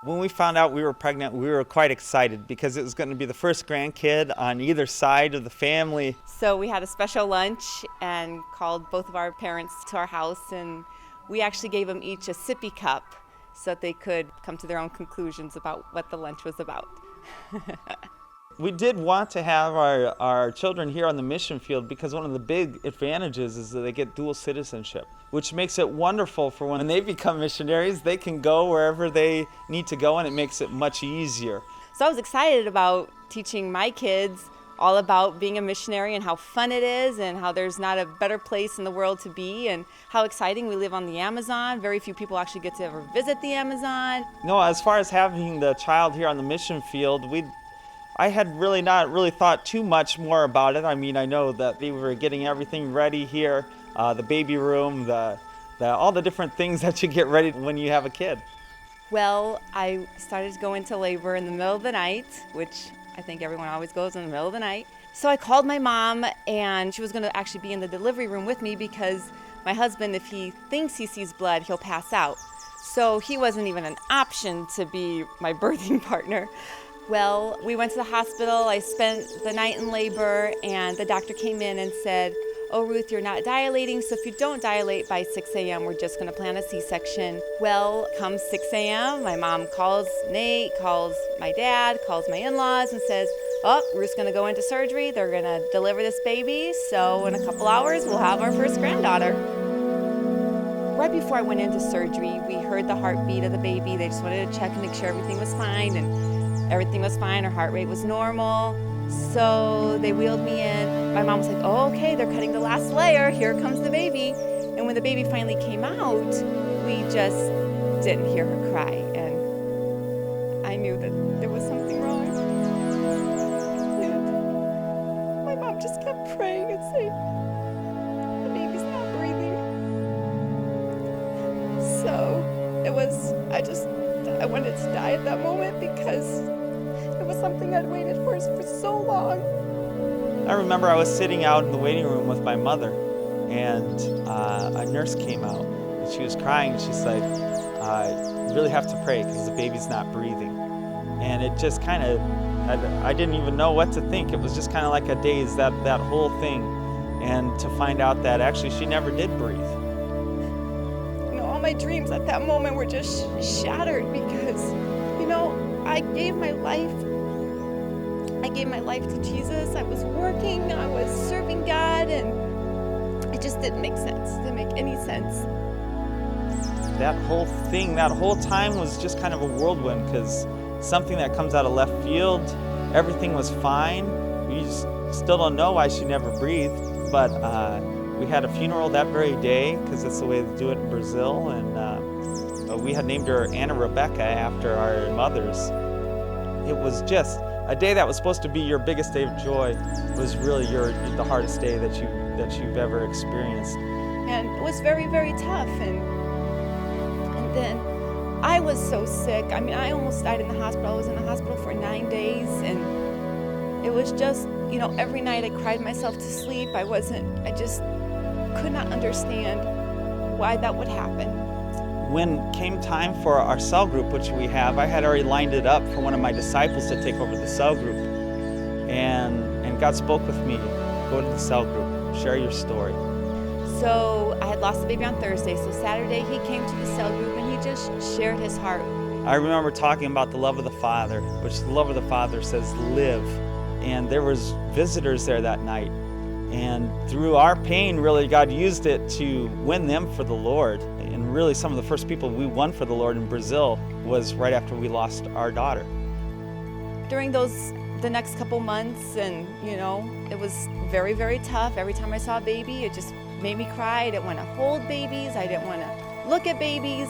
When we found out we were pregnant, we were quite excited because it was going to be the first grandkid on either side of the family. So we had a special lunch and called both of our parents to our house, and we actually gave them each a sippy cup so that they could come to their own conclusions about what the lunch was about. We did want to have our children here on the mission field because one of the big advantages is that they get dual citizenship, which makes it wonderful for when they become missionaries. They can go wherever they need to go, and it makes it much easier. So I was excited about teaching my kids all about being a missionary and how fun it is and how there's not a better place in the world to be and how exciting we live on the Amazon. Very few people actually get to ever visit the Amazon. No, as far as having the child here on the mission field, I had not really thought too much more about it. I mean, I know that we were getting everything ready here, the baby room, all the different things that you get ready when you have a kid. Well, I started to go into labor in the middle of the night, which I think everyone always goes in the middle of the night. So I called my mom, and she was going to actually be in the delivery room with me because my husband, if he thinks he sees blood, he'll pass out. So he wasn't even an option to be my birthing partner. Well, we went to the hospital. I spent the night in labor, and the doctor came in and said, "Oh, Ruth, you're not dilating, so if you don't dilate by 6 a.m., we're just going to plan a C-section." Well, come 6 a.m., my mom calls Nate, calls my dad, calls my in-laws, and says, "Oh, Ruth's going to go into surgery. They're going to deliver this baby, so in a couple hours, we'll have our first granddaughter." Right before I went into surgery, we heard the heartbeat of the baby. They just wanted to check and make sure everything was fine, and everything was fine. Her heart rate was normal. So they wheeled me in. My mom was like, "Oh, okay, they're cutting the last layer. Here comes the baby." And when the baby finally came out, we just didn't hear her cry. And I knew that there was something wrong. And my mom just kept praying and saying, "The baby's not breathing." So I wanted to die at that moment because it was something I'd waited for so long. I remember I was sitting out in the waiting room with my mother, and a nurse came out, and she was crying. She's like, "You really have to pray because the baby's not breathing." And it just kind of, I didn't even know what to think. It was just kind of like a daze, that whole thing. And to find out that actually she never did breathe. All my dreams at that moment were just shattered because, I gave my life to Jesus. I was working, I was serving God, and it just didn't make sense. It didn't make any sense. That whole thing, that whole time was just kind of a whirlwind because something that comes out of left field, everything was fine. We just still don't know why she never breathed, but we had a funeral that very day because it's the way they do it in Brazil, and we had named her Anna Rebecca after our mothers. It was just a day that was supposed to be your biggest day of joy was really the hardest day that you've ever experienced. And it was very, very tough. And then I was so sick. I mean, I almost died in the hospital. I was in the hospital for 9 days, and it was just, every night I cried myself to sleep. I just could not understand why that would happen. When came time for our cell group, which we have, I had already lined it up for one of my disciples to take over the cell group. And God spoke with me, "Go to the cell group, share your story." So I had lost the baby on Thursday, so Saturday he came to the cell group and he just shared his heart. I remember talking about the love of the Father, which the love of the Father says live. And there was visitors there that night. And through our pain, really, God used it to win them for the Lord. And really, some of the first people we won for the Lord in Brazil was right after we lost our daughter. During the next couple months, and it was very, very tough. Every time I saw a baby, it just made me cry. I didn't want to hold babies. I didn't want to look at babies.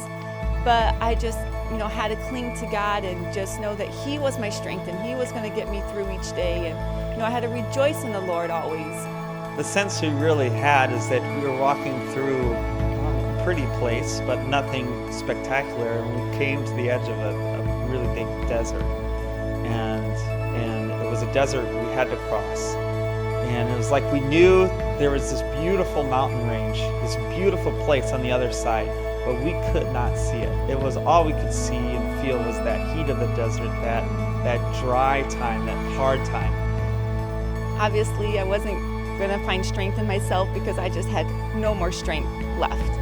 But I just, had to cling to God and just know that He was my strength and He was going to get me through each day. And, I had to rejoice in the Lord always. The sense we really had is that we were walking through a pretty place, but nothing spectacular. And we came to the edge of a really big desert. And it was a desert we had to cross. And it was like we knew there was this beautiful mountain range, this beautiful place on the other side. but we could not see it. It was all we could see and feel was that heat of the desert, that dry time, that hard time. Obviously, I wasn't going to find strength in myself because I just had no more strength left.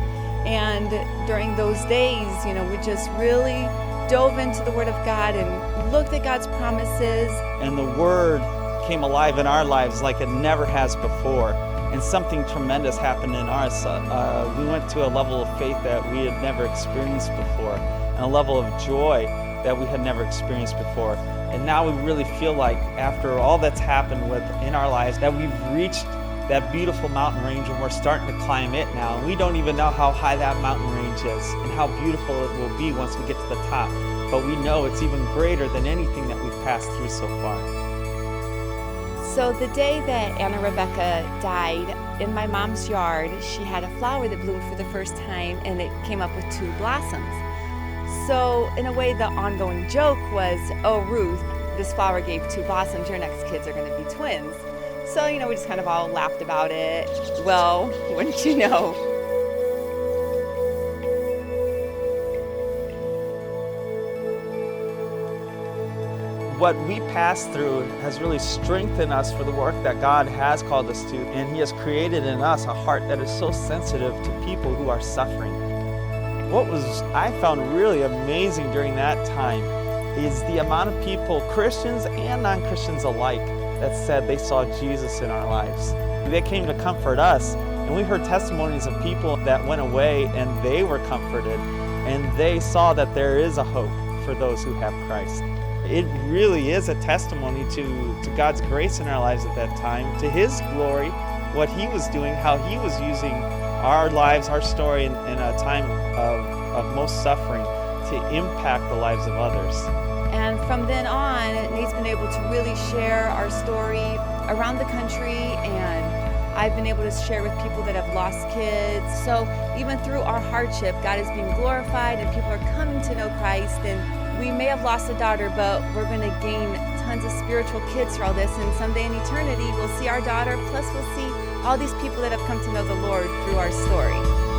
And during those days, we just really dove into the Word of God and looked at God's promises. And the Word came alive in our lives like it never has before. And something tremendous happened in us. We went to a level of faith that we had never experienced before, and a level of joy that we had never experienced before. And now we really feel like after all that's happened in our lives that we've reached that beautiful mountain range and we're starting to climb it now. And we don't even know how high that mountain range is and how beautiful it will be once we get to the top. But we know it's even greater than anything that we've passed through so far. So the day that Anna Rebecca died, in my mom's yard, she had a flower that bloomed for the first time, and it came up with 2 blossoms. So in a way, the ongoing joke was, oh, Ruth, this flower gave 2 blossoms, your next kids are going to be twins. So, we just kind of all laughed about it. Well, wouldn't you know, what we pass through has really strengthened us for the work that God has called us to, and He has created in us a heart that is so sensitive to people who are suffering. What I found really amazing during that time is the amount of people, Christians and non-Christians alike, that said they saw Jesus in our lives. They came to comfort us, and we heard testimonies of people that went away and they were comforted, and they saw that there is a hope for those who have Christ. It really is a testimony to God's grace in our lives at that time, to His glory, what He was doing, how He was using our lives, our story in a time of most suffering to impact the lives of others. And from then on, Nate's been able to really share our story around the country, and I've been able to share with people that have lost kids. So even through our hardship, God is being glorified and people are coming to know Christ. And we may have lost a daughter, but we're going to gain tons of spiritual kids through all this. And someday in eternity, we'll see our daughter, plus we'll see all these people that have come to know the Lord through our story.